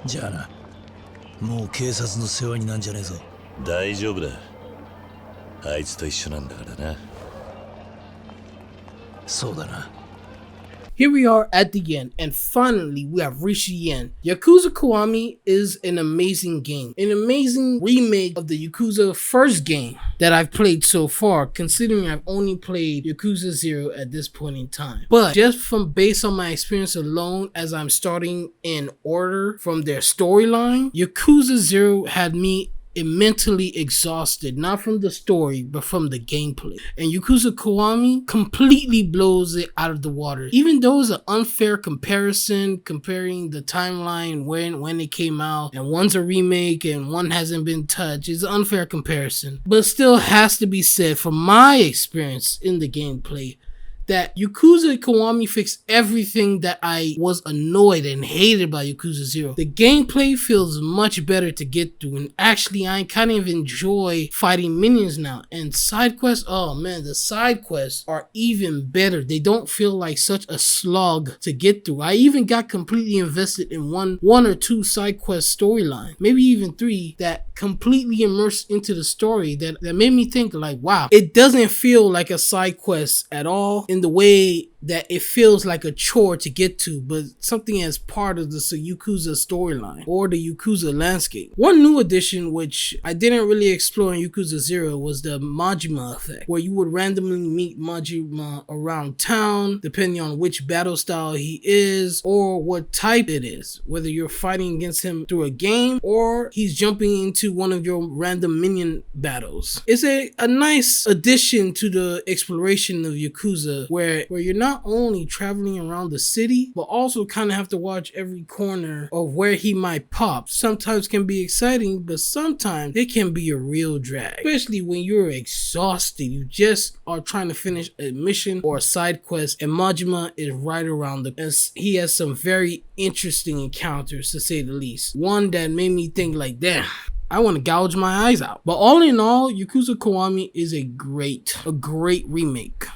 じゃあな、もう警察の世話になんじゃねえぞ。大丈夫だ。あいつと一緒なんだからな。そうだな。 Here we are at the end, and finally we have reached the end. Yakuza Kiwami is an amazing game, an amazing remake of the Yakuza first game that I've played so far, considering I've only played Yakuza 0 at this point in time. But just from based on my experience alone, as I'm starting in order from their storyline, Yakuza 0 had me mentally exhausted, not from the story but from the gameplay, and Yakuza Kiwami completely blows it out of the water. Even though it's an unfair comparison, comparing the timeline when it came out, and one's a remake and one hasn't been touched, it's an unfair comparison, but still has to be said from my experience in the gameplay that Yakuza Kiwami fixed everything that I was annoyed and hated by Yakuza 0. The gameplay feels much better to get through, and actually I kind of enjoy fighting minions now. And side quests, oh man, the side quests are even better. They don't feel like such a slog to get through. I even got completely invested in one or two side quest storyline, maybe even 3, that completely immersed into the story that made me think like, wow, it doesn't feel like a side quest at all in the way that it feels like a chore to get to, but something as part of the Yakuza storyline or the Yakuza landscape. One new addition which I didn't really explore in Yakuza 0 was the Majima effect, where you would randomly meet Majima around town depending on which battle style he is or what type it is, whether you're fighting against him through a game or he's jumping into one of your random minion battles. It's a nice addition to the exploration of Yakuza where you're not only traveling around the city, but also kind of have to watch every corner of where he might pop. Sometimes can be exciting, but sometimes it can be a real drag, especially when you're exhausted. You just are trying to finish a mission or a side quest, and Majima is right around and he has some very interesting encounters, to say the least. One that made me think like, damn, I want to gouge my eyes out. But all in all, Yakuza Kiwami is a great remake.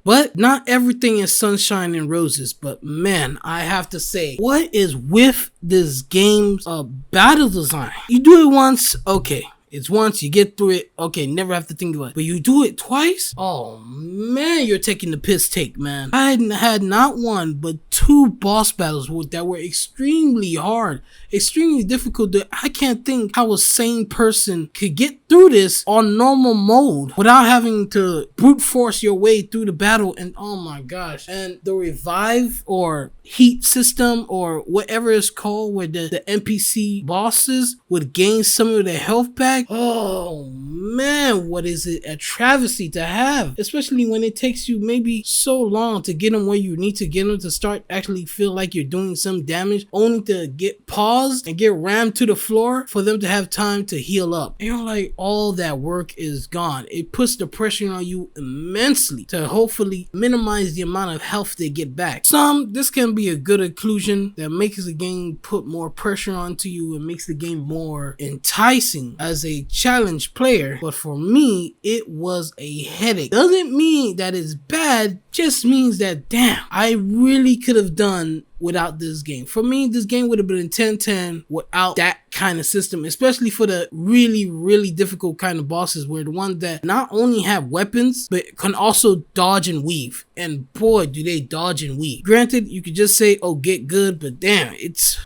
But not everything is sunshine and roses. But man, I have to say, what is with this game's battle design? You do it once, okay. It's once, you get through it, okay, never have to think about it. But you do it twice? Oh man, you're taking the piss take, man. I had not one, but 2 boss battles that were extremely hard, extremely difficult. I can't think how a sane person could get through this on normal mode without having to brute force your way through the battle. And oh my gosh. And the revive or heat system or whatever it's called, where the NPC bosses would gain some of their health back. Oh man, what is it a travesty to have, especially when it takes you maybe so long to get them where you need to get them to start actually feel like you're doing some damage, only to get paused and get rammed to the floor for them to have time to heal up. And you're like, all that work is gone. It puts the pressure on you immensely to hopefully minimize the amount of health they get back. This can be a good inclusion that makes the game put more pressure onto you and makes the game more enticing as a challenge player. But for me, it was a headache. Doesn't mean that it's bad, just means that damn, I really could have done without this game. For me, this game would have been 10/10 without that kind of system, especially for the really difficult kind of bosses, where the ones that not only have weapons but can also dodge and weave, and boy do they dodge and weave. Granted, you could just say, oh, get good, but damn,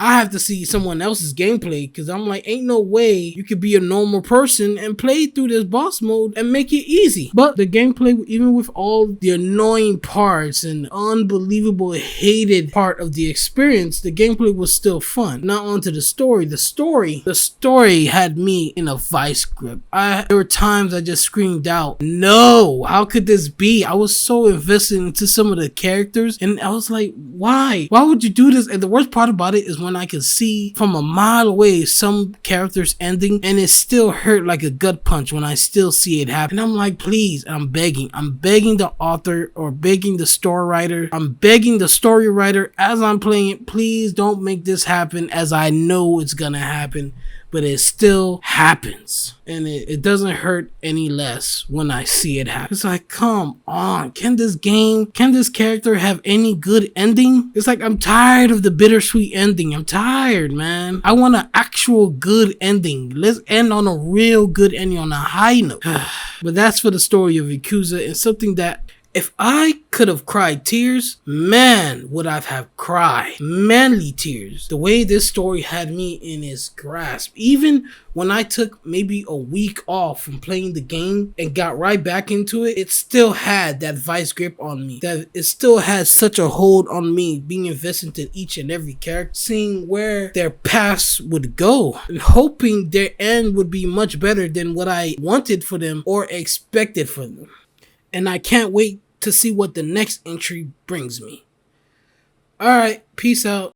I have to see someone else's gameplay, because I'm like, ain't no way you could be a normal person and play through this boss mode and make it easy. But the gameplay, even with all the annoying parts and unbelievable hated part of the experience, the gameplay was still fun. Now onto the story. The story had me in a vice grip. There were times I just screamed out, no, how could this be? I was so invested into some of the characters, and I was like, why would you do this? And the worst part about it is when I could see from a mile away some characters ending, and it still hurt like a gut punch when I still see it happen. And I'm like, please, and I'm begging the author or begging the story writer, I'm begging the story writer as I'm playing it, please don't make this happen, as I know it's gonna happen. happen, but it still happens. And it doesn't hurt any less when I see it happen. It's like, come on, can this character have any good ending? It's like, I'm tired of the bittersweet ending. I'm tired, man. I want an actual good ending. Let's end on a real good ending, on a high note. But that's for the story of Yakuza, and something that, if I could have cried tears, man, would I have cried. Manly tears. The way this story had me in its grasp. Even when I took maybe a week off from playing the game and got right back into it, it still had that vice grip on me. That it still had such a hold on me, being invested in each and every character, seeing where their paths would go, and hoping their end would be much better than what I wanted for them or expected for them. And I can't wait to see what the next entry brings me. Alright, peace out.